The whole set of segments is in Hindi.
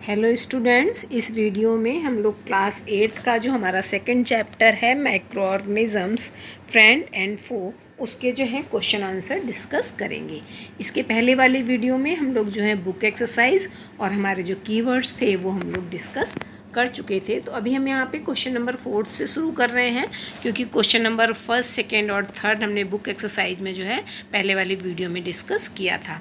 हेलो स्टूडेंट्स, इस वीडियो में हम लोग क्लास 8 का जो हमारा सेकंड चैप्टर है माइक्रो ऑर्गेनिजम्स फ्रेंड एंड फो, उसके जो है क्वेश्चन आंसर डिस्कस करेंगे। इसके पहले वाली वीडियो में हम लोग जो है बुक एक्सरसाइज और हमारे जो कीवर्ड्स थे वो हम लोग डिस्कस कर चुके थे। तो अभी हम यहाँ पे क्वेश्चन नंबर 4 से शुरू कर रहे हैं, क्योंकि क्वेश्चन नंबर 1, 2 और 3 हमने बुक एक्सरसाइज में जो है पहले वाली वीडियो में डिस्कस किया था।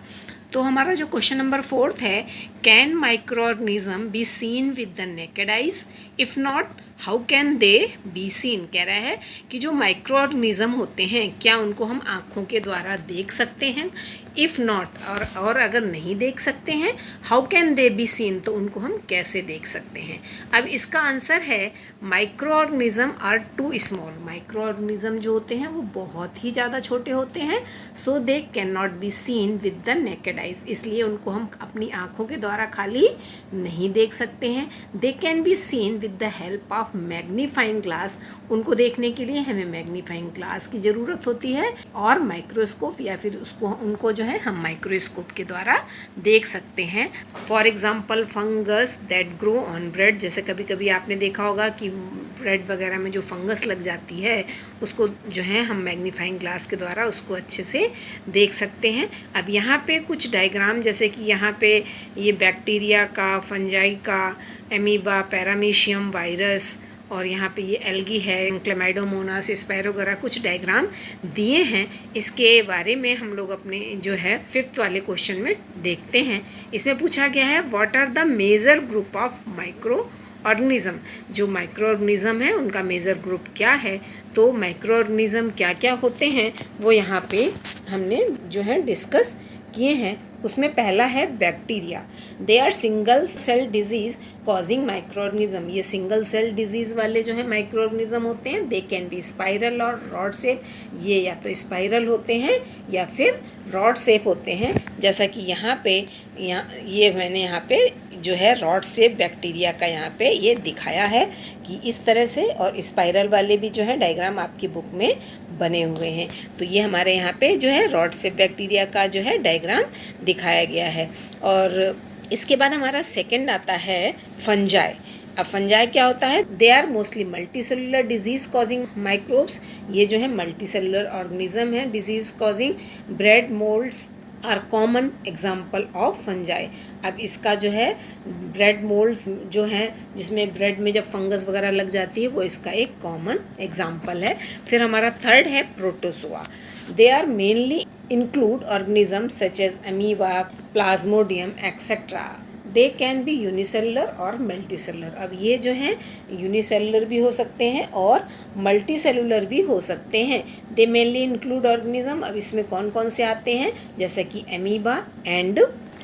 तो हमारा जो क्वेश्चन नंबर 4 है, can micro organism B seen with the naked eyes, if not how can they be seen. कह रहा है कि जो माइक्रो ऑर्गेनिज्म होते हैं क्या उनको हम आँखों के द्वारा देख सकते हैं, इफ़ नॉट और अगर नहीं देख सकते हैं how can they be seen, तो उनको हम कैसे देख सकते हैं। अब इसका आंसर है micro organism are too small. Micro organism जो होते हैं वो बहुत ही ज़्यादा छोटे होते हैं, so they can not be seen with the naked eyes, इसलिए उनको हम अपनी आँखों के द्वारा खाली नहीं देख सकते हैं। They can B seen with the help of magnifying glass, उनको देखने के लिए हमें मैग्नीफाइंग ग्लास की ज़रूरत होती है, और माइक्रोस्कोप या फिर उनको जो है हम माइक्रोस्कोप के द्वारा देख सकते हैं। For example fungus that grow on bread, जैसे कभी कभी आपने देखा होगा कि ब्रेड वगैरह में जो फंगस लग जाती है उसको जो है हम मैग्नीफाइंग ग्लास के द्वारा उसको अच्छे से देख सकते हैं। अब यहाँ पे कुछ डायग्राम, जैसे कि यहाँ पे ये बैक्टीरिया का, फंजाई का, एमीबा, पैरामीशियम वायरस, और यहाँ पे ये एल्गी है, क्लेमाइडोमोनास, स्पायरोगरा, कुछ डायग्राम दिए हैं। इसके बारे में हम लोग अपने जो है 5th वाले क्वेश्चन में देखते हैं। इसमें पूछा गया है what are the major group of micro organism. जो माइक्रो ऑर्गेनिज्म है उनका मेजर ग्रुप क्या है। तो माइक्रो ऑर्गेनिज्म क्या क्या होते हैं वो यहाँ पे हमने जो है डिस्कस किए हैं। उसमें पहला है bacteria. They are single cell disease causing micro organism. ये सिंगल सेल डिजीज वाले जो है माइक्रो ऑर्गेनिज्म होते हैं। दे कैन बी स्पाइरल और रॉड शेप, ये या तो स्पाइरल होते हैं या फिर रॉड शेप होते हैं। जैसा कि यहाँ पे ये मैंने यहाँ पे जो है रॉड शेप बैक्टीरिया का यहाँ पे ये दिखाया है कि इस तरह से, और स्पाइरल वाले भी जो है डायग्राम आपकी बुक में बने हुए हैं। तो ये हमारे यहाँ पे जो है रॉड शेप बैक्टीरिया का जो है डायग्राम दिखाया गया है। और इसके बाद हमारा सेकंड आता है फंजाई। अब फंजाई क्या होता है, they are mostly multi cellular disease causing microbes. ये जो है मल्टी सेलुलर ऑर्गेनिज्म है disease causing. Bread moulds are common example of fungi. अब इसका जो है ब्रेड मोल्ड्स जो हैं जिसमें ब्रेड में जब फंगस वगैरह लग जाती है वो इसका एक कॉमन एग्जाम्पल है। फिर हमारा थर्ड है protozoa. They are mainly include organism such as amoeba, plasmodium etcetera. They can be unicellular और मल्टीसेलुलर। अब ये जो हैं यूनिसेलुलर भी हो सकते हैं और मल्टी सेलुलर भी हो सकते हैं। दे मेनली इंक्लूड ऑर्गेनिज्म। अब इसमें कौन कौन से आते हैं, जैसे कि एमीबा एंड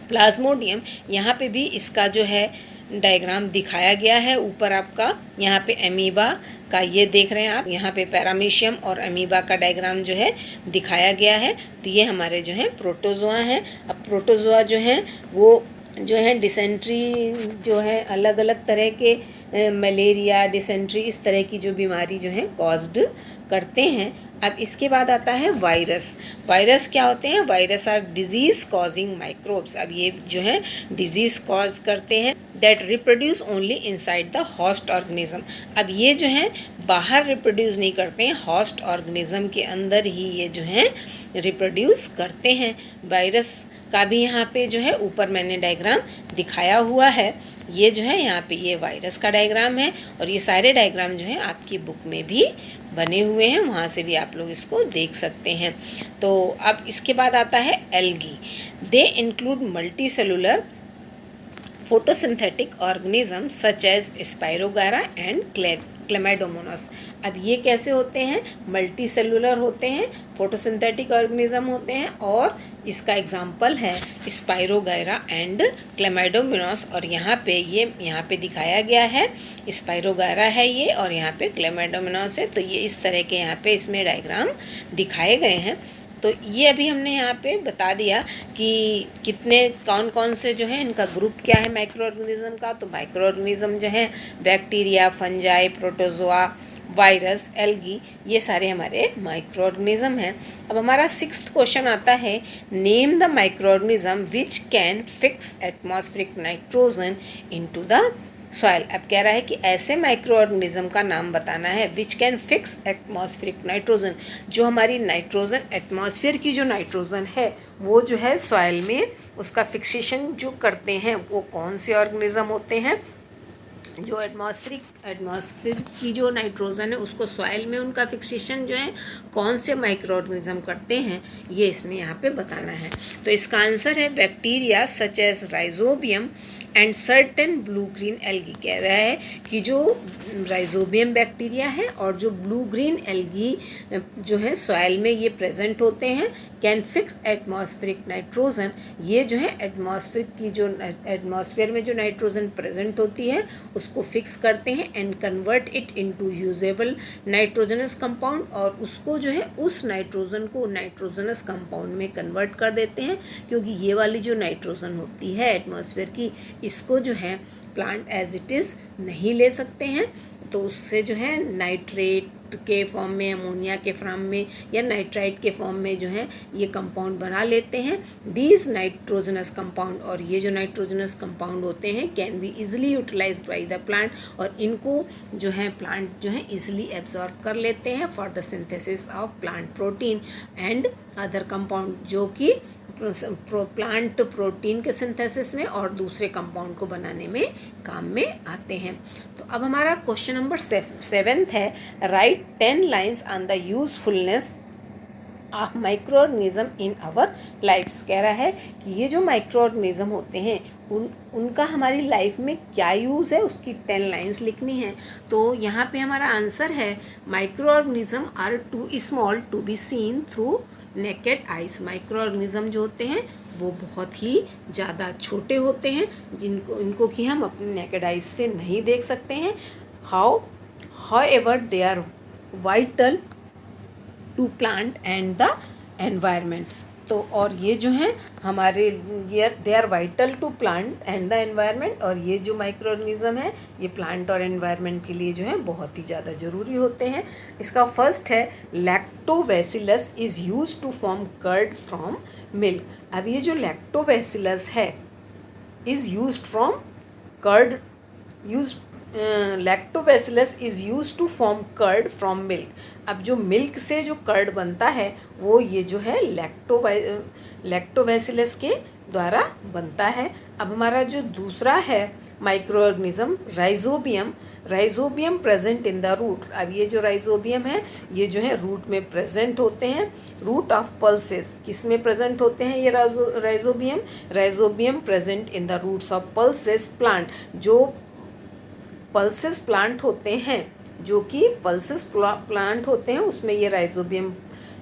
प्लाज्मोडियम। यहाँ पे भी इसका जो है डायग्राम दिखाया गया है ऊपर आपका। यहाँ पे एमीबा का ये देख रहे हैं आप, यहाँ पे पैरामीशियम और अमीबा का डायग्राम जो है दिखाया गया है। तो ये हमारे जो है प्रोटोजोआ हैं। अब प्रोटोजोआ जो हैं वो जो है डिसेंट्री जो है अलग अलग तरह के मलेरिया, डिसेंट्री, इस तरह की जो बीमारी जो है कॉज्ड करते हैं। अब इसके बाद आता है वायरस। वायरस क्या होते हैं, virus are disease causing microbes. अब ये जो है डिजीज कॉज करते हैं that reproduce only inside the host organism. अब ये जो है बाहर रिप्रोड्यूस नहीं करते हैं, होस्ट ऑर्गेनिज्म के अंदर ही ये जो है रिप्रोड्यूस करते हैं। वायरस का भी यहाँ पे जो है ऊपर मैंने डायग्राम दिखाया हुआ है। ये जो है यहाँ पे ये वायरस का डायग्राम है, और ये सारे डायग्राम जो है आपकी बुक में भी बने हुए हैं, वहाँ से भी आप लोग इसको देख सकते हैं। तो अब इसके बाद आता है algae. They include multi cellular photosynthetic organism such as spirogyra and chlamydomonas. अब ये कैसे होते हैं, मल्टी सेलुलर होते हैं, फोटोसिंथेटिक ऑर्गेनिज्म होते हैं, और इसका एग्जाम्पल है स्पायरोगारा एंड क्लेमाइडोमोनास। और यहाँ पे दिखाया गया है स्पायरोगारा है ये, और यहाँ पे क्लेमाइडोमोनास है। तो ये इस तरह के यहाँ पे इसमें डायग्राम दिखाए गए हैं। तो ये अभी हमने यहाँ पे बता दिया कि कितने कौन कौन से जो है इनका ग्रुप क्या है माइक्रो ऑर्गेनिज्म का। तो माइक्रो ऑर्गेनिज्म जो है bacteria, fungi, protozoa, virus, algae, ये सारे हमारे माइक्रो ऑर्गेनिज्म हैं। अब हमारा 6th क्वेश्चन आता है, name the micro organism which can fix atmospheric nitrogen into the soil. अब कह रहा है कि ऐसे माइक्रो ऑर्गेनिज्म का नाम बताना है which can fix atmospheric nitrogen, जो हमारी नाइट्रोजन एटमॉस्फेयर की जो नाइट्रोजन है वो जो है सॉइल में उसका फिक्सेशन जो करते हैं वो कौन से ऑर्गेनिज्म होते हैं। जो एटमॉस्फेयर की जो नाइट्रोजन है उसको सॉइल में उनका फिक्सेशन जो है कौन से माइक्रो ऑर्गेनिज्म करते हैं, ये इसमें यहाँ पे बताना है। तो इसका आंसर है bacteria such as rhizobium and certain blue green algae. कह रहा है कि जो राइजोबियम बैक्टीरिया है और जो ब्लू ग्रीन एल्गी जो है सॉइल में ये प्रेजेंट होते हैं, कैन फिक्स एटमॉस्फेरिक नाइट्रोजन, ये जो है एटमॉस्फेयर में जो नाइट्रोजन प्रेजेंट होती है उसको फिक्स करते हैं and convert it into usable nitrogenous compound, और उसको जो है उस नाइट्रोजन को नाइट्रोजनस कंपाउंड में कन्वर्ट कर देते हैं। क्योंकि ये वाली जो नाइट्रोजन होती है एटमॉस्फेयर की, इसको जो है प्लांट एज इट इज़ नहीं ले सकते हैं, तो उससे जो है नाइट्रेट के फॉर्म में, अमोनिया के फॉर्म में या नाइट्राइट के फॉर्म में जो है ये कंपाउंड बना लेते हैं। दीज नाइट्रोजनस कंपाउंड, और ये जो नाइट्रोजनस कंपाउंड होते हैं can be easily utilized by the plant, और इनको जो है प्लांट जो है इजीली एब्जॉर्ब कर लेते हैं for the synthesis of plant protein and other compound, जो कि प्लांट प्रोटीन के सिंथेसिस में और दूसरे कंपाउंड को बनाने में काम में आते हैं। तो अब हमारा क्वेश्चन नंबर 7th है, write 10 lines on the usefulness of micro organism in our lifes. कह रहा है कि ये जो माइक्रो ऑर्गेनिज्म होते हैं उनका हमारी लाइफ में क्या यूज़ है, उसकी 10 लाइन्स लिखनी है। तो यहाँ पे हमारा आंसर है, micro organism are too small to be seen through naked eyes. Micro organism जो होते हैं वो बहुत ही ज़्यादा छोटे होते हैं इनको कि हम अपने नेकेड आइज से नहीं देख सकते हैं। However they are vital to plant and the environment. तो और ये जो हैं हमारे they are vital to plant and the environment, और ये जो माइक्रो ऑर्गेनिज्म है ये प्लांट और एनवायरनमेंट के लिए जो है बहुत ही ज़्यादा ज़रूरी होते हैं। इसका फर्स्ट है, lactobacillus is used to form curd from milk. अब ये जो लैक्टोबैसिलस है is used from curd, lactobacillus is used to form curd from milk. अब जो मिल्क से जो कर्ड बनता है वो ये जो है लैक्टोबैसिलस के द्वारा बनता है। अब हमारा जो दूसरा है micro organism, rhizobium present in the root. अब ये जो राइजोबियम है ये जो है रूट में प्रेजेंट होते हैं। रूट ऑफ पल्सेस, किस में प्रेजेंट होते हैं ये rhizobium present in the roots of pulses plant. जो पल्सेस प्लांट होते हैं, जो कि पल्सेस प्लांट होते हैं उसमें ये राइजोबियम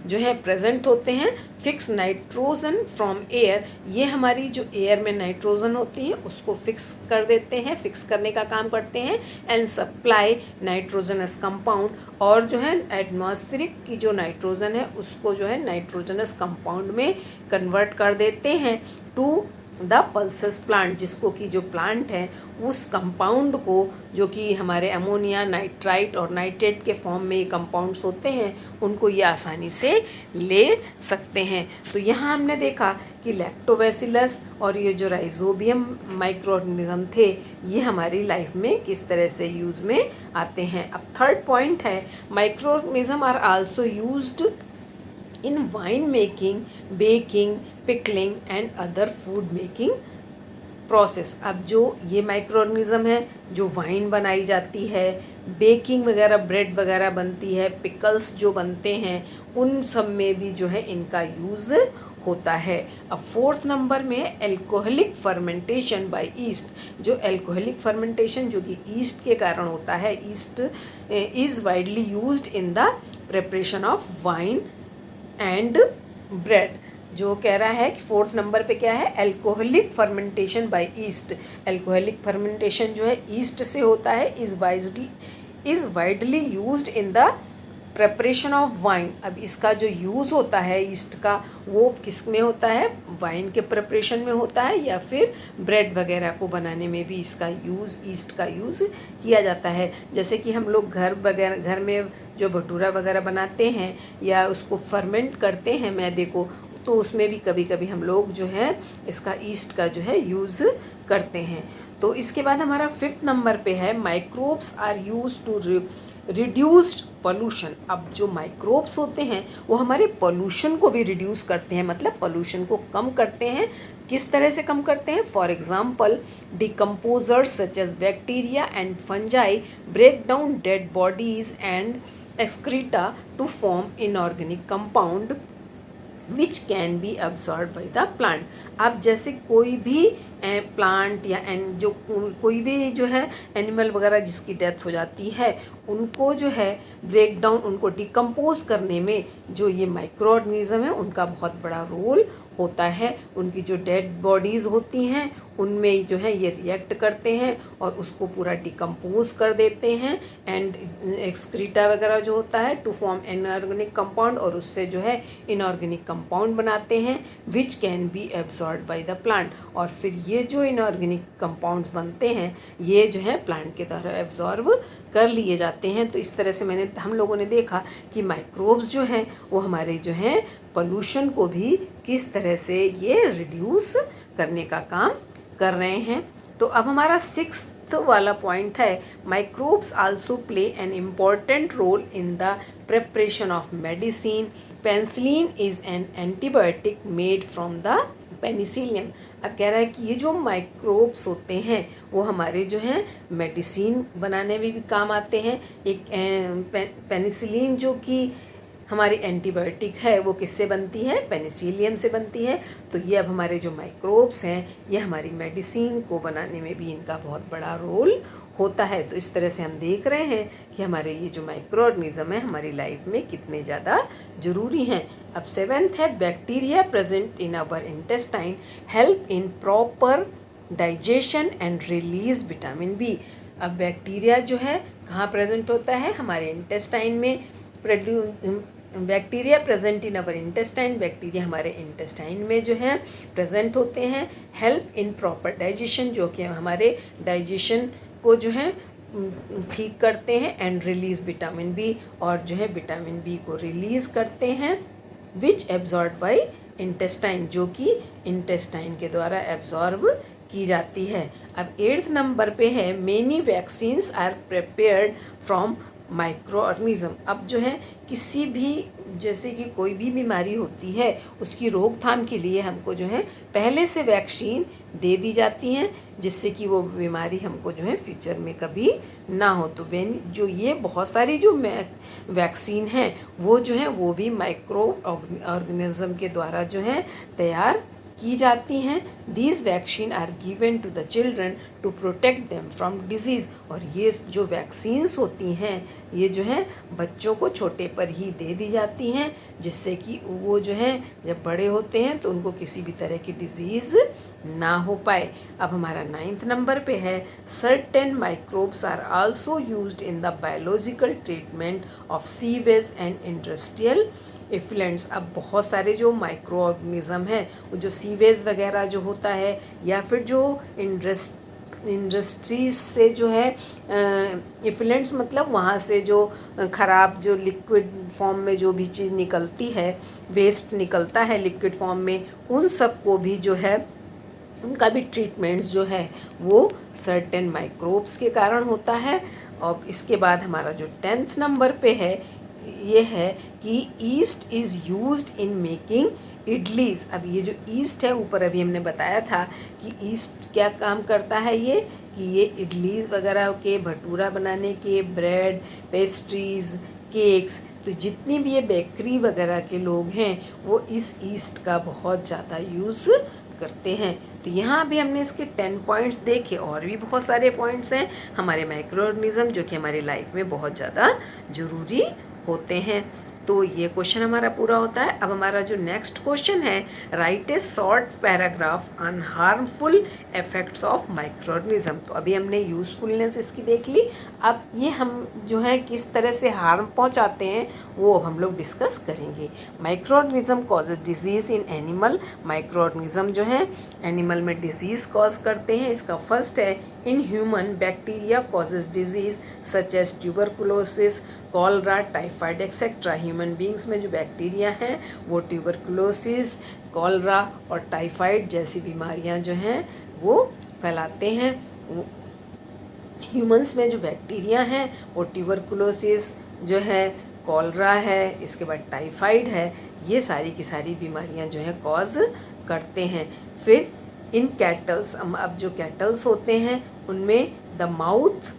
जो है प्रेजेंट होते हैं। फिक्स नाइट्रोजन फ्रॉम एयर, ये हमारी जो एयर में नाइट्रोजन होती है उसको फिक्स कर देते हैं, फिक्स करने का काम करते हैं। एंड सप्लाई नाइट्रोजनस कंपाउंड, और जो है एटमॉस्फेरिक की जो नाइट्रोजन है उसको जो है नाइट्रोजनस कंपाउंड में कन्वर्ट कर देते हैं टू द पल्सेस प्लांट, जिसको कि जो प्लांट है उस कंपाउंड को, जो कि हमारे अमोनिया, नाइट्राइट और नाइट्रेट के फॉर्म में ये कंपाउंड्स होते हैं, उनको ये आसानी से ले सकते हैं। तो यहाँ हमने देखा कि लैक्टोबैसिलस और ये जो राइजोबियम माइक्रो ऑर्गेनिज्म थे ये हमारी लाइफ में किस तरह से यूज़ में आते हैं। अब थर्ड पॉइंट है, micro organism are also used in wine making, baking, pickling and other food making process. अब जो ये माइक्रो ऑर्गेनिज्म है, जो वाइन बनाई जाती है, बेकिंग वगैरह, ब्रेड वगैरह बनती है, पिकल्स जो बनते हैं, उन सब में भी जो है इनका यूज़ होता है। अब 4th नंबर में एल्कोहलिक फर्मेंटेशन बाय ईस्ट। जो एल्कोहलिक फर्मेंटेशन जो कि ईस्ट के कारण होता है, east is widely used in the preparation of wine and bread. जो कह रहा है कि 4th नंबर पे क्या है, alcoholic fermentation by yeast. Alcoholic fermentation जो है ईस्ट से होता है, is widely used in the preparation of wine, अब इसका जो यूज़ होता है ईस्ट का वो किस में होता है, वाइन के प्रिपरेशन में होता है या फिर ब्रेड वगैरह को बनाने में भी इसका यूज़, ईस्ट का यूज़ किया जाता है। जैसे कि हम लोग घर में जो भटूरा वगैरह बनाते हैं या उसको फर्मेंट करते हैं मैदे को, तो उसमें भी कभी कभी हम लोग जो है इसका ईस्ट का जो है यूज़ करते हैं। तो इसके बाद हमारा 5th नंबर पे है microbes are use to reduced pollution. अब जो माइक्रोब्स होते हैं वो हमारे पोल्यूशन को भी रिड्यूस करते हैं, मतलब पोल्यूशन को कम करते हैं। किस तरह से कम करते हैं? For example decomposers such as bacteria and fungi break down dead bodies and excreta to form inorganic compound which can be absorb by the plant. अब जैसे कोई भी प्लांट या जो कोई भी जो है एनिमल वगैरह जिसकी डेथ हो जाती है, उनको जो है ब्रेक डाउन, उनको डिकम्पोज करने में जो ये माइक्रो ऑर्गेनिज्म है उनका बहुत बड़ा रोल होता है। उनकी जो डेड बॉडीज़ होती हैं उनमें जो है ये रिएक्ट करते हैं और उसको पूरा डिकम्पोज कर देते हैं एंड एक्सक्रीटा वगैरह जो होता है टू फॉर्म इनऑर्गेनिक कंपाउंड, और उससे जो है इनऑर्गेनिक कंपाउंड बनाते हैं विच can be absorb by the plant. और फिर ये जो इनऑर्गेनिक कंपाउंड्स बनते हैं ये जो है प्लांट के द्वारा एब्जॉर्ब कर लिए जाते हैं। तो इस तरह से हम लोगों ने देखा कि माइक्रोब्स जो हैं वो हमारे जो हैं पोल्यूशन को भी किस तरह से ये रिड्यूस करने का काम कर रहे हैं। तो अब हमारा 6th वाला पॉइंट है microbes also play an important role in the preparation of medicine. Penicillin is an antibiotic made from the penicillium. अब कह रहा है कि ये जो माइक्रोब्स होते हैं वो हमारे जो हैं मेडिसिन बनाने में भी काम आते हैं। एक पेनिसिलिन जो कि हमारी एंटीबायोटिक है वो किससे बनती है? पेनिसिलियम से बनती है। तो ये अब हमारे जो माइक्रोब्स हैं ये हमारी मेडिसिन को बनाने में भी इनका बहुत बड़ा रोल होता है। तो इस तरह से हम देख रहे हैं कि हमारे ये जो माइक्रो ऑर्गेनिज्म है हमारी लाइफ में कितने ज़्यादा ज़रूरी हैं। अब 7th है bacteria present in our intestine help in proper digestion and release vitamin B. अब बैक्टीरिया जो है कहाँ प्रेजेंट होता है? हमारे इंटेस्टाइन में। Bacteria present in our intestine, bacteria हमारे इंटेस्टाइन में जो है प्रेजेंट होते हैं। हेल्प इन प्रॉपर डाइजेशन, जो कि हमारे डाइजेशन को जो है ठीक करते हैं एंड रिलीज विटामिन बी, और जो है विटामिन बी को रिलीज़ करते हैं विच एब्जॉर्ब बाई इंटेस्टाइन, जो कि इंटेस्टाइन के द्वारा एब्जॉर्ब की जाती है। अब 8th नंबर पे है many vaccines are prepared from micro organism. अब जो है किसी भी जैसे कि कोई भी बीमारी होती है उसकी रोकथाम के लिए हमको जो है पहले से वैक्सीन दे दी जाती हैं जिससे कि वो बीमारी हमको जो है फ्यूचर में कभी ना हो। तो जो ये बहुत सारी जो वैक्सीन हैं वो जो है वो भी माइक्रो ऑर्गेनिज्म के द्वारा जो है तैयार की जाती हैं। These vaccine are given to the children to protect them from disease. और ये जो वैक्सीन्स होती हैं ये जो है बच्चों को छोटे पर ही दे दी जाती हैं जिससे कि वो जो है जब बड़े होते हैं तो उनको किसी भी तरह की डिजीज़ ना हो पाए। अब हमारा 9th नंबर पे है certain microbes are also used in the biological treatment of sewage and industrial effluents. अब बहुत सारे जो माइक्रो ऑर्गेनिज्म हैं वो जो सीवेज वगैरह जो होता है या फिर जो इंडस्ट्रीज से जो है इफ्लुएंट्स, मतलब वहाँ से जो ख़राब जो लिक्विड फॉर्म में जो भी चीज़ निकलती है, वेस्ट निकलता है लिक्विड फॉर्म में, उन सब को भी जो है उनका भी ट्रीटमेंट्स जो है वो सर्टेन माइक्रोब्स के कारण होता है। और इसके बाद हमारा जो 10th नंबर पे है ये है कि yeast is used in making idlis. अब ये जो ईस्ट है ऊपर अभी हमने बताया था कि ईस्ट क्या काम करता है, ये कि ये इडलीज़ वगैरह के, भटूरा बनाने के, ब्रेड, पेस्ट्रीज़, केक्स, तो जितनी भी ये बेकरी वगैरह के लोग हैं वो इस ईस्ट का बहुत ज़्यादा यूज़ करते हैं। तो यहाँ भी हमने इसके 10 पॉइंट्स देखे, और भी बहुत सारे पॉइंट्स हैं हमारे माइक्रो ऑर्गेनिज्म जो कि हमारी लाइफ में बहुत ज़्यादा ज़रूरी होते हैं। तो ये क्वेश्चन हमारा पूरा होता है। अब हमारा जो नेक्स्ट क्वेश्चन है, right A short paragraph on harmful effects of micro organism. तो अभी हमने यूजफुलनेस इसकी देख ली। अब ये हम जो है किस तरह से हार्म पहुंचाते हैं वो अब हम लोग डिस्कस करेंगे। Micro organism causes disease in animal. Micro organism जो है एनिमल में डिजीज़ कॉज करते हैं। इसका फर्स्ट है, in human bacteria causes disease such as tuberculosis, cholera, typhoid etcetera. Human beings में जो बैक्टीरिया हैं वो ट्यूबरकुलोसिस, कॉलरा और टाइफाइड जैसी बीमारियां जो हैं वो फैलाते हैं। ह्यूमंस में जो बैक्टीरिया हैं वो ट्यूबरकुलोसिस जो है, कॉलरा है, इसके बाद टाइफाइड है, ये सारी की सारी बीमारियां जो हैं कॉज करते हैं। फिर इन कैटल्स, अब जो कैटल्स होते हैं उनमें the mouth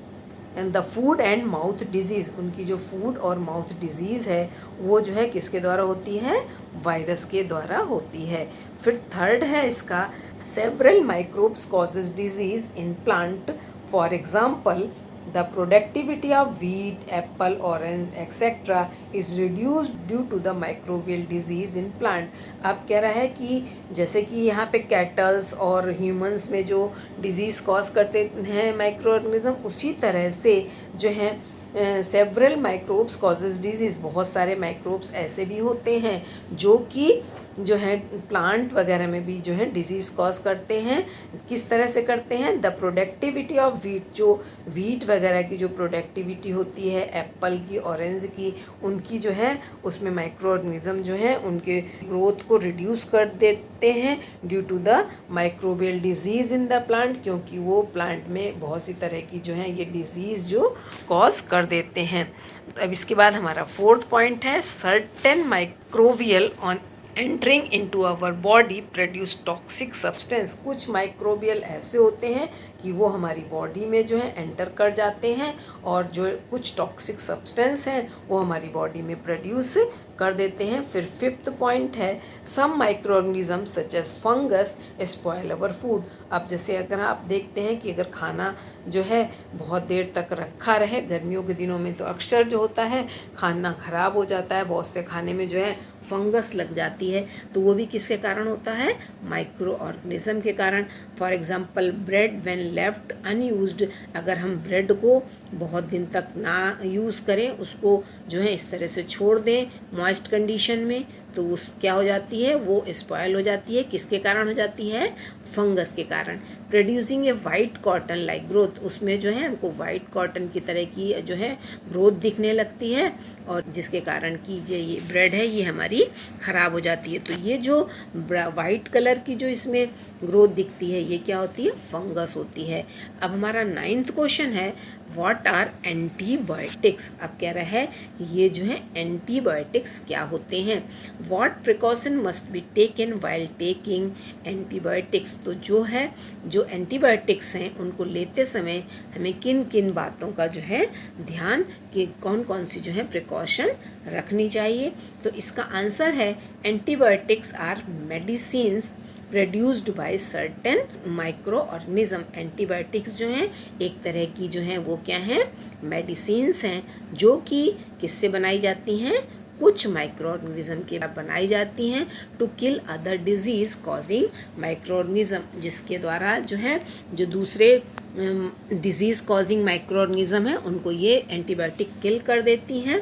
and the food and mouth disease, उनकी जो फूड और माउथ डिजीज़ है वो जो है किसके द्वारा होती है, वायरस के द्वारा होती है। फिर थर्ड है इसका, several microbes causes disease in plant, for example the productivity of wheat, apple, orange etc. is reduced due to the microbial disease in plant। अब कह रहा है कि जैसे कि यहाँ पे कैटल्स और ह्यूमंस में जो डिजीज़ कॉज करते हैं माइक्रो ऑर्गेनिज्म, उसी तरह से जो है सेवरल माइक्रोब्स कॉजेज डिजीज़, बहुत सारे माइक्रोब्स ऐसे भी होते हैं जो कि जो है प्लांट वगैरह में भी जो है डिजीज़ कॉज करते हैं। किस तरह से करते हैं, द प्रोडक्टिविटी ऑफ वीट, जो वीट वगैरह की जो प्रोडक्टिविटी होती है, एप्पल की, ऑरेंज की, उनकी जो है उसमें माइक्रो ऑर्गेनिज्म जो है उनके ग्रोथ को रिड्यूस कर देते हैं due to the microbial disease in the plant, क्योंकि वो प्लांट में बहुत सी तरह की जो है ये डिजीज़ जो कॉज कर देते हैं। तो अब इसके बाद हमारा फोर्थ पॉइंट है, certain microbial on entering into our body produce toxic substance. कुछ माइक्रोबियल ऐसे होते हैं कि वो हमारी बॉडी में जो है एंटर कर जाते हैं और जो कुछ टॉक्सिक सब्सटेंस हैं वो हमारी बॉडी में प्रोड्यूस कर देते हैं। फिर फिफ्थ पॉइंट है, some micro organism such as fungus spoil our food. अब जैसे अगर आप देखते हैं कि अगर खाना जो है बहुत देर तक रखा रहे, गर्मियों के दिनों में तो अक्सर जो होता है खाना ख़राब हो जाता है, बहुत से खाने में जो है फंगस लग जाती है, तो वो भी किसके कारण होता है, माइक्रो ऑर्गेनिज्म के कारण। For example bread when left unused, अगर हम ब्रेड को बहुत दिन तक ना यूज़ करें, उसको जो है इस तरह से छोड़ दें मॉइस्ट कंडीशन में, तो उस क्या हो जाती है, वो स्पॉयल हो जाती है। किसके कारण हो जाती है, फंगस के कारण। प्रोड्यूसिंग ए वाइट कॉटन लाइक ग्रोथ, उसमें जो है हमको वाइट कॉटन की तरह की जो है ग्रोथ दिखने लगती है और जिसके कारण कि जो ये ब्रेड है ये हमारी ख़राब हो जाती है। तो ये जो वाइट कलर की जो इसमें ग्रोथ दिखती है ये क्या होती है, फंगस होती है। अब हमारा 9th क्वेश्चन है, व्हाट आर एंटीबायोटिक्स। अब कह रहा है ये जो है एंटीबायोटिक्स क्या होते हैं। What precaution must be taken while taking antibiotics. तो जो है जो एंटीबायोटिक्स हैं उनको लेते समय हमें किन किन बातों का जो है ध्यान, कि कौन कौन सी जो है प्रिकॉशन रखनी चाहिए। तो इसका आंसर है, antibiotics are medicines produced by certain micro organism. Antibiotics जो हैं एक तरह की जो हैं वो क्या हैं, मेडिसिन्स हैं, जो कि किससे बनाई जाती हैं, कुछ माइक्रो ऑर्गेनिज्म के बनाई जाती हैं to kill other disease causing micro organism, जिसके द्वारा जो है जो दूसरे डिजीज़ कॉजिंग माइक्रो ऑर्गेनिज्म हैं उनको ये एंटीबायोटिक किल कर देती हैं।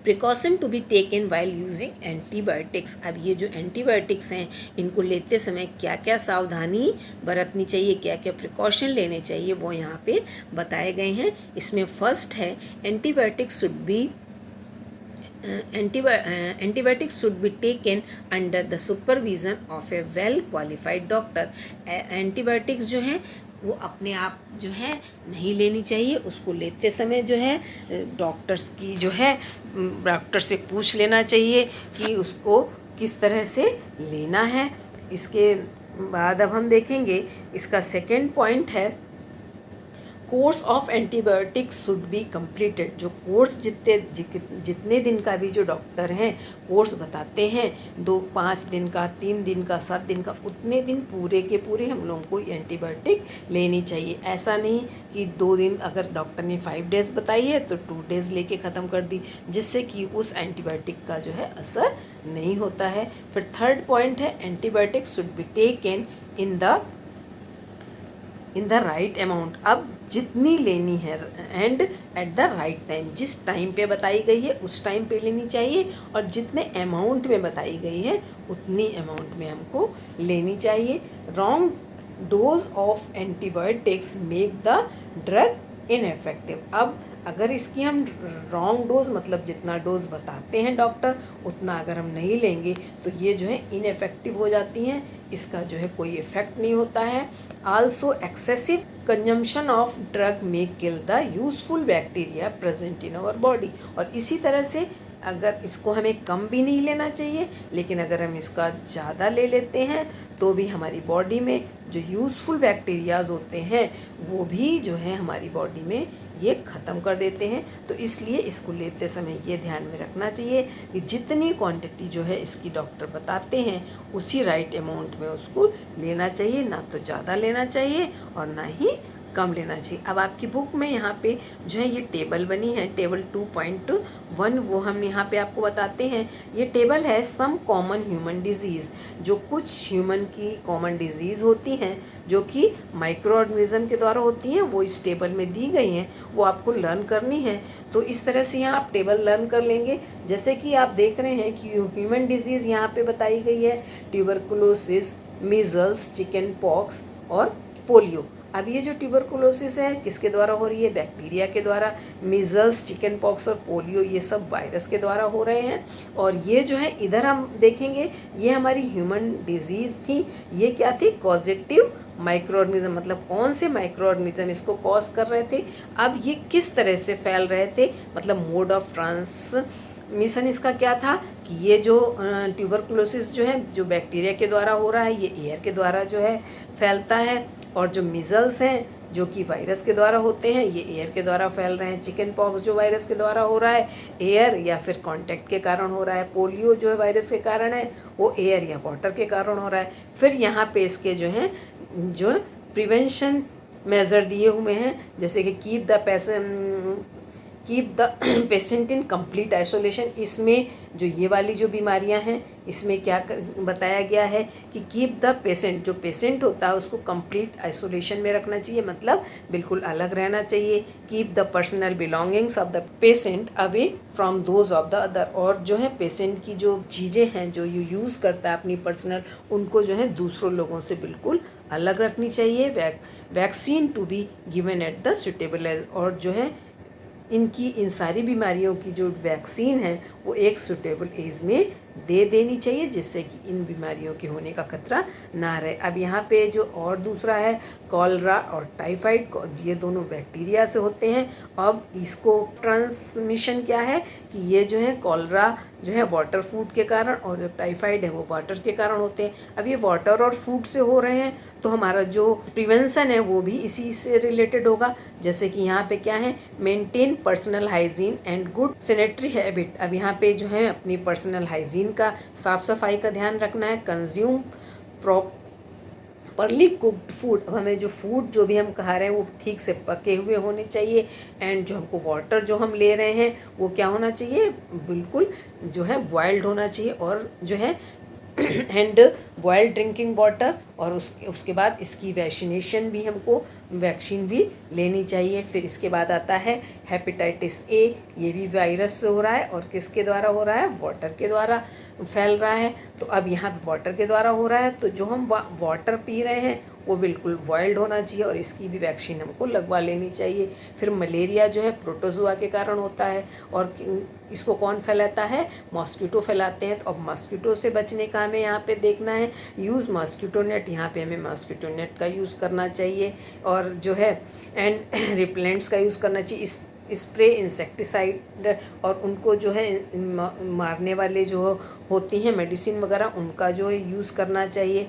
Precaution to be taken while using antibiotics. अब ये जो एंटीबायोटिक्स हैं इनको लेते समय क्या क्या सावधानी बरतनी चाहिए, क्या क्या प्रिकॉशन लेने चाहिए, वो यहाँ पे बताए गए हैं। इसमें फर्स्ट है, antibiotics should be taken under the supervision of A well qualified doctor. Antibiotics जो हैं वो अपने आप जो है नहीं लेनी चाहिए, उसको लेते समय जो है डॉक्टर्स की जो है डॉक्टर से पूछ लेना चाहिए कि उसको किस तरह से लेना है। इसके बाद अब हम देखेंगे इसका सेकंड पॉइंट है, course of antibiotic should be completed. जो कोर्स जितने दिन का भी जो डॉक्टर हैं कोर्स बताते हैं, 5 दिन का, 3 दिन का, 7 दिन का, उतने दिन पूरे के पूरे हम लोगों को एंटीबायोटिक लेनी चाहिए। ऐसा नहीं कि 2 दिन, अगर डॉक्टर ने 5 डेज़ बताई है तो 2 डेज़ लेके ख़त्म कर दी, जिससे कि उस एंटीबायोटिक का जो है असर नहीं होता है। फिर थर्ड पॉइंट है antibiotic should be taken in the right amount. अब जितनी लेनी है and at the right time, जिस टाइम पे बताई गई है उस टाइम पे लेनी चाहिए, और जितने अमाउंट में बताई गई है उतनी अमाउंट में हमको लेनी चाहिए। Wrong dose of antibiotics make the drug ineffective. अब अगर इसकी हम रॉन्ग डोज, मतलब जितना डोज बताते हैं डॉक्टर उतना अगर हम नहीं लेंगे तो ये जो है इनएफेक्टिव हो जाती हैं, इसका जो है कोई इफ़ेक्ट नहीं होता है। Also excessive consumption of drug may kill the useful bacteria present in our body. और इसी तरह से अगर इसको हमें कम भी नहीं लेना चाहिए, लेकिन अगर हम इसका ज़्यादा ले लेते हैं तो भी हमारी बॉडी में जो यूज़फुल बैक्टीरियाज होते हैं वो भी जो है हमारी बॉडी में ये ख़त्म कर देते हैं। तो इसलिए इसको लेते समय ये ध्यान में रखना चाहिए कि जितनी क्वांटिटी जो है इसकी डॉक्टर बताते हैं उसी राइट अमाउंट में उसको लेना चाहिए, ना तो ज़्यादा लेना चाहिए और ना ही कम लेना चाहिए। अब आपकी बुक में यहाँ पे जो है ये टेबल बनी है, टेबल 2.1, वो हम यहाँ पे आपको बताते हैं। ये टेबल है सम कॉमन ह्यूमन डिजीज़, जो कुछ ह्यूमन की कॉमन डिजीज़ होती हैं जो कि माइक्रो ऑर्गेनिज्म के द्वारा होती हैं, वो इस टेबल में दी गई हैं, वो आपको लर्न करनी है। तो इस तरह से यहाँ आप टेबल लर्न कर लेंगे। जैसे कि आप देख रहे हैं कि ह्यूमन डिजीज़ यहाँ पे बताई गई है, ट्यूबरकुलोसिस, मीजल्स, चिकन पॉक्स और पोलियो। अब ये जो ट्यूबरकुलोसिस है किसके द्वारा हो रही है? बैक्टीरिया के द्वारा। मीजल्स, चिकन पॉक्स और पोलियो ये सब वायरस के द्वारा हो रहे हैं। और ये जो है इधर हम देखेंगे, ये हमारी ह्यूमन डिजीज़ थी। ये क्या थी? कॉजेटिव माइक्रो ऑर्गेनिज्म, मतलब कौन से माइक्रो ऑर्गेनिज्म इसको कॉज कर रहे थे। अब ये किस तरह से फैल रहे थे, मतलब मोड ऑफ ट्रांसमिशन इसका क्या था कि ये जो ट्यूबरकुलोसिस जो है जो बैक्टीरिया के द्वारा हो रहा है, ये एयर के द्वारा जो है फैलता है। और जो मिजल्स हैं जो कि वायरस के द्वारा होते हैं, ये एयर के द्वारा फैल रहे हैं। चिकन पॉक्स जो वायरस के द्वारा हो रहा है, एयर या फिर कांटेक्ट के कारण हो रहा है। पोलियो जो है वायरस के कारण है, वो एयर या वाटर के कारण हो रहा है। फिर यहाँ पे इसके जो हैं जो प्रिवेंशन मेजर दिए हुए हैं, जैसे कि keep the patient in complete isolation. इसमें जो ये वाली जो बीमारियां हैं इसमें क्या बताया गया है कि कीप द पेशेंट, जो पेशेंट होता है उसको कंप्लीट आइसोलेशन में रखना चाहिए, मतलब बिल्कुल अलग रहना चाहिए। Keep the personal belongings of the patient away from those of the other. और जो है पेशेंट की जो चीज़ें हैं जो यूज़ करता है अपनी पर्सनल, उनको जो है दूसरों लोगों से बिल्कुल अलग रखनी चाहिए। Vaccine to be given at the suitable age. और जो है इन सारी बीमारियों की जो वैक्सीन है वो एक सुटेबल एज में दे देनी चाहिए, जिससे कि इन बीमारियों के होने का खतरा ना रहे। अब यहाँ पे जो और दूसरा है कॉलरा और टाइफाइड, ये दोनों बैक्टीरिया से होते हैं। अब इसको ट्रांसमिशन क्या है कि ये जो है कॉलरा जो है वाटर फूड के कारण, और जो टाइफाइड है वो वाटर के कारण होते हैं। अब ये वाटर और फूड से हो रहे हैं तो हमारा जो प्रिवेंशन है वो भी इसी से रिलेटेड होगा। जैसे कि यहाँ पे क्या है, maintain personal hygiene and good sanitary habit. अब यहाँ पे जो है अपनी पर्सनल हाइजीन का, साफ सफाई का ध्यान रखना है। Consume properly cooked food. अब हमें जो फूड जो भी हम खा रहे हैं वो ठीक से पके हुए होने चाहिए। एंड जो हमको वाटर जो हम ले रहे हैं वो क्या होना चाहिए, बिल्कुल जो है बॉइल्ड होना चाहिए। और जो है एंड बॉइल्ड ड्रिंकिंग वाटर। और उसके बाद इसकी वैक्सीन भी लेनी चाहिए। फिर इसके बाद आता है हेपेटाइटिस ए। ये भी वायरस से हो रहा है और किसके द्वारा हो रहा है, वाटर के द्वारा फैल रहा है। तो अब यहाँ पे वाटर के द्वारा हो रहा है तो जो हम वाटर पी रहे हैं वो बिल्कुल बॉइल्ड होना चाहिए और इसकी भी वैक्सीन हमको लगवा लेनी चाहिए। फिर मलेरिया जो है प्रोटोजोआ के कारण होता है और इसको कौन फैलाता है, मॉस्किटो फैलाते हैं। तो अब मॉस्किटो से बचने का हमें यहाँ पे देखना है, यूज़ मॉस्किटो नेट। यहाँ पे हमें मॉस्किटो नेट का यूज़ करना चाहिए और जो है एंड रिपेलेंट्स का यूज़ करना चाहिए। स्प्रे इंसेक्टिसाइड और उनको जो है मारने वाले जो होती हैं मेडिसिन वगैरह उनका जो है यूज़ करना चाहिए।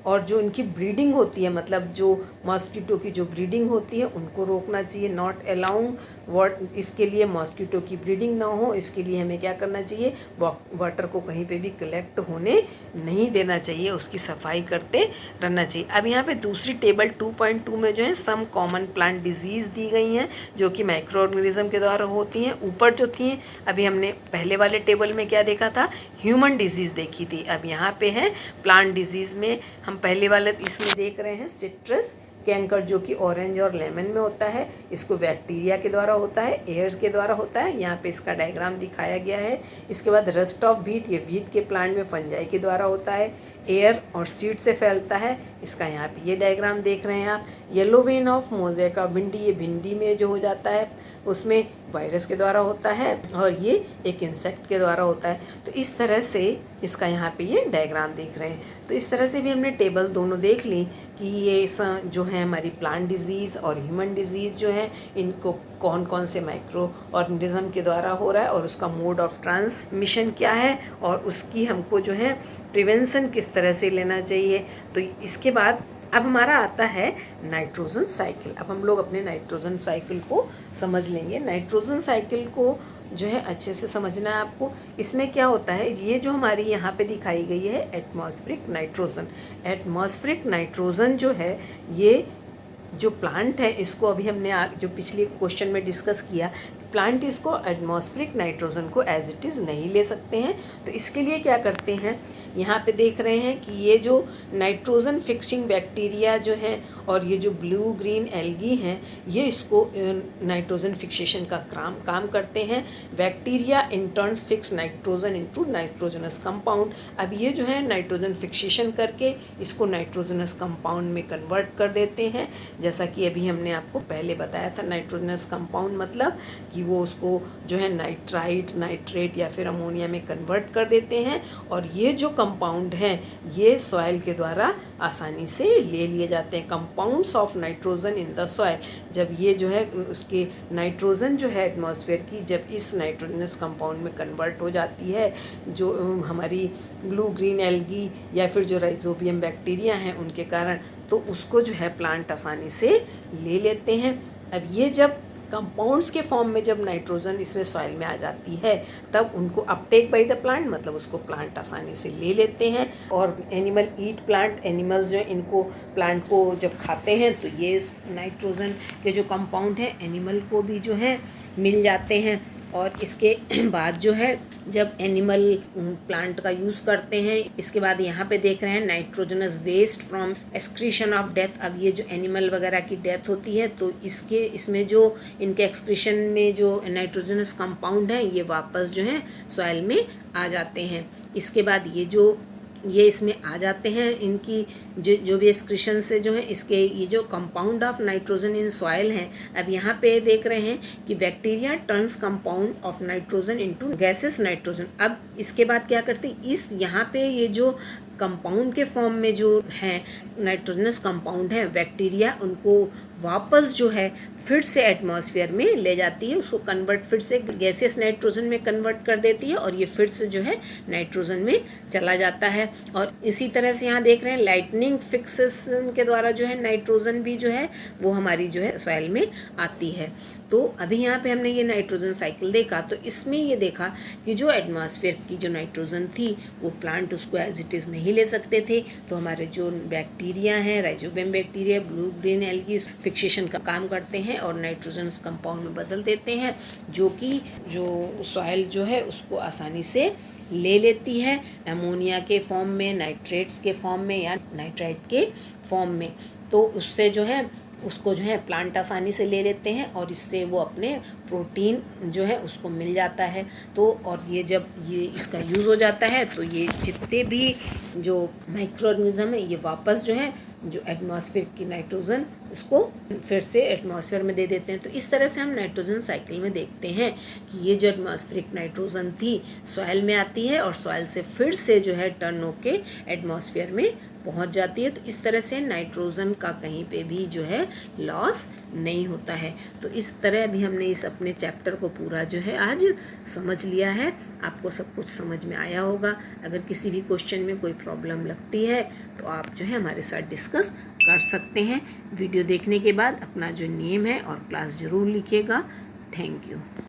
और जो उनकी ब्रीडिंग होती है, मतलब जो मॉस्किटो की जो ब्रीडिंग होती है उनको रोकना चाहिए। नॉट अलाउंग इसके लिए मॉस्किटो की ब्रीडिंग ना हो, इसके लिए हमें क्या करना चाहिए, वाटर को कहीं पे भी कलेक्ट होने नहीं देना चाहिए, उसकी सफाई करते रहना चाहिए। अब यहाँ पे दूसरी टेबल 2.2 में जो है सम कॉमन प्लांट डिजीज़ दी गई हैं जो कि माइक्रो ऑर्गेनिज्म के द्वारा होती हैं। ऊपर जो थी अभी हमने पहले वाले टेबल में क्या देखा था, ह्यूमन डिजीज़ देखी थी। अब यहाँ पे है प्लांट डिजीज़ में हम पहले वाले इसमें देख रहे हैं सिट्रस कैंकर जो कि ऑरेंज और लेमन में होता है, इसको बैक्टीरिया के द्वारा होता है, एयर्स के द्वारा होता है। यहाँ पे इसका डायग्राम दिखाया गया है। इसके बाद रस्ट ऑफ व्हीट, ये व्हीट के प्लांट में फंजाई के द्वारा होता है, एयर और सीड से फैलता है, इसका यहाँ पे ये डायग्राम देख रहे हैं आप। येलो वेन ऑफ मोज़ेका भिंडी, ये भिंडी में जो हो जाता है उसमें वायरस के द्वारा होता है और ये एक इंसेक्ट के द्वारा होता है। तो इस तरह से इसका यहाँ पे ये डायग्राम देख रहे हैं। तो इस तरह से भी हमने टेबल दोनों देख ली कि ये जो है हमारी प्लांट डिजीज़ और ह्यूमन डिजीज़ जो है इनको कौन कौन से माइक्रो ऑर्गेनिज्म के द्वारा हो रहा है और उसका मोड ऑफ ट्रांसमिशन क्या है और उसकी हमको जो है प्रिवेंशन किस तरह से लेना चाहिए। तो इसके बाद अब हमारा आता है नाइट्रोजन साइकिल। अब हम लोग अपने नाइट्रोजन साइकिल को समझ लेंगे। नाइट्रोजन साइकिल को जो है अच्छे से समझना है आपको। इसमें क्या होता है, ये जो हमारी यहाँ पे दिखाई गई है एटमॉस्फेरिक नाइट्रोजन। एटमॉस्फेरिक नाइट्रोजन जो है ये जो प्लांट है इसको अभी हमने जो पिछले क्वेश्चन में डिस्कस किया, प्लांट इसको एटमॉस्फेरिक नाइट्रोजन को एज इट इज़ नहीं ले सकते हैं। तो इसके लिए क्या करते हैं, यहाँ पे देख रहे हैं कि ये जो नाइट्रोजन फिक्सिंग बैक्टीरिया जो हैं और ये जो ब्लू ग्रीन एल्गी हैं ये इसको नाइट्रोजन फिक्सेशन का काम करते हैं। Bacteria in turns fix nitrogen into nitrogenous compound. अब ये जो है नाइट्रोजन फिक्सेशन करके इसको नाइट्रोजनस कंपाउंड में कन्वर्ट कर देते हैं। जैसा कि अभी हमने आपको पहले बताया था, नाइट्रोजनस कंपाउंड मतलब कि वो उसको जो है नाइट्राइट, नाइट्रेट या फिर अमोनिया में कन्वर्ट कर देते हैं और ये जो कंपाउंड हैं ये सॉइल के द्वारा आसानी से ले लिए जाते हैं। Compounds of nitrogen in the soil, जब ये जो है उसके नाइट्रोजन जो है एटमॉस्फेयर की जब इस नाइट्रोजनस कंपाउंड में कन्वर्ट हो जाती है, जो हमारी ब्लू ग्रीन एल्गी या फिर जो राइजोबियम बैक्टीरिया हैं उनके कारण, तो उसको जो है प्लांट आसानी से ले लेते हैं। अब ये जब कंपाउंड्स के फॉर्म में जब नाइट्रोजन इसमें सॉइल में आ जाती है तब उनको अपटेक बाय द प्लांट, मतलब उसको प्लांट आसानी से ले लेते हैं। और एनिमल ईट प्लांट, एनिमल्स जो इनको प्लांट को जब खाते हैं तो ये नाइट्रोजन के जो कंपाउंड हैं एनिमल को भी जो है मिल जाते हैं। और इसके बाद जो है जब एनिमल प्लांट का यूज़ करते हैं, इसके बाद यहाँ पे देख रहे हैं nitrogenous waste from excretion of death. अब ये जो एनिमल वगैरह की डेथ होती है तो इसमें जो इनके एक्सक्रीशन में जो नाइट्रोजनस कंपाउंड हैं ये वापस जो है सॉइल में आ जाते हैं। इसके बाद ये इसमें आ जाते हैं, इनकी जो भी एक्सक्रीशन से जो है इसके ये जो compound of nitrogen in soil हैं। अब यहाँ पे देख रहे हैं कि bacteria turns compound of nitrogen into gases nitrogen. अब इसके बाद क्या करते हैं, इस यहाँ पे ये जो कंपाउंड के फॉर्म में जो है नाइट्रोजनस कंपाउंड है, बैक्टीरिया उनको वापस जो है फिर से एटमॉस्फेयर में ले जाती है, उसको कन्वर्ट फिर से गैसियस नाइट्रोजन में कन्वर्ट कर देती है और ये फिर से जो है नाइट्रोजन में चला जाता है। और इसी तरह से यहाँ देख रहे हैं लाइटनिंग फिक्सेशन के द्वारा जो है नाइट्रोजन भी जो है वो हमारी जो है सॉइल में आती है। तो अभी यहाँ पे हमने ये नाइट्रोजन साइकिल देखा, तो इसमें ये देखा कि जो एटमॉस्फेयर की जो नाइट्रोजन थी वो प्लांट उसको एज इट इज़ नहीं ले सकते थे। तो हमारे जो बैक्टीरिया हैं, rhizobium bacteria, blue green algae fixation का काम करते हैं और नाइट्रोजन कंपाउंड में बदल देते हैं, जो कि जो सॉइल जो है उसको आसानी से ले लेती है अमोनिया के फॉर्म में, नाइट्रेट्स के फॉर्म में या नाइट्राइट के फॉर्म में। तो उससे जो है उसको जो है प्लांट आसानी से ले लेते हैं और इससे वो अपने प्रोटीन जो है उसको मिल जाता है। तो और ये जब ये इसका यूज़ हो जाता है तो ये जितने भी जो माइक्रो ऑर्गेनिज्म है ये वापस जो है जो एटमॉस्फेयर की नाइट्रोजन इसको फिर से एटमॉस्फेयर में दे देते हैं। तो इस तरह से हम नाइट्रोजन साइकिल में देखते हैं कि ये जो एटमॉस्फेरिक नाइट्रोजन थी सॉइल में आती है और सॉइल से फिर से जो है टर्न होके एटमॉस्फेयर में पहुंच जाती है। तो इस तरह से नाइट्रोजन का कहीं पे भी जो है लॉस नहीं होता है। तो इस तरह अभी हमने इस अपने चैप्टर को पूरा जो है आज समझ लिया है। आपको सब कुछ समझ में आया होगा। अगर किसी भी क्वेश्चन में कोई प्रॉब्लम लगती है तो आप जो है हमारे साथ डिस्कस कर सकते हैं। वीडियो देखने के बाद अपना जो नेम है और क्लास ज़रूर लिखिएगा। Thank you.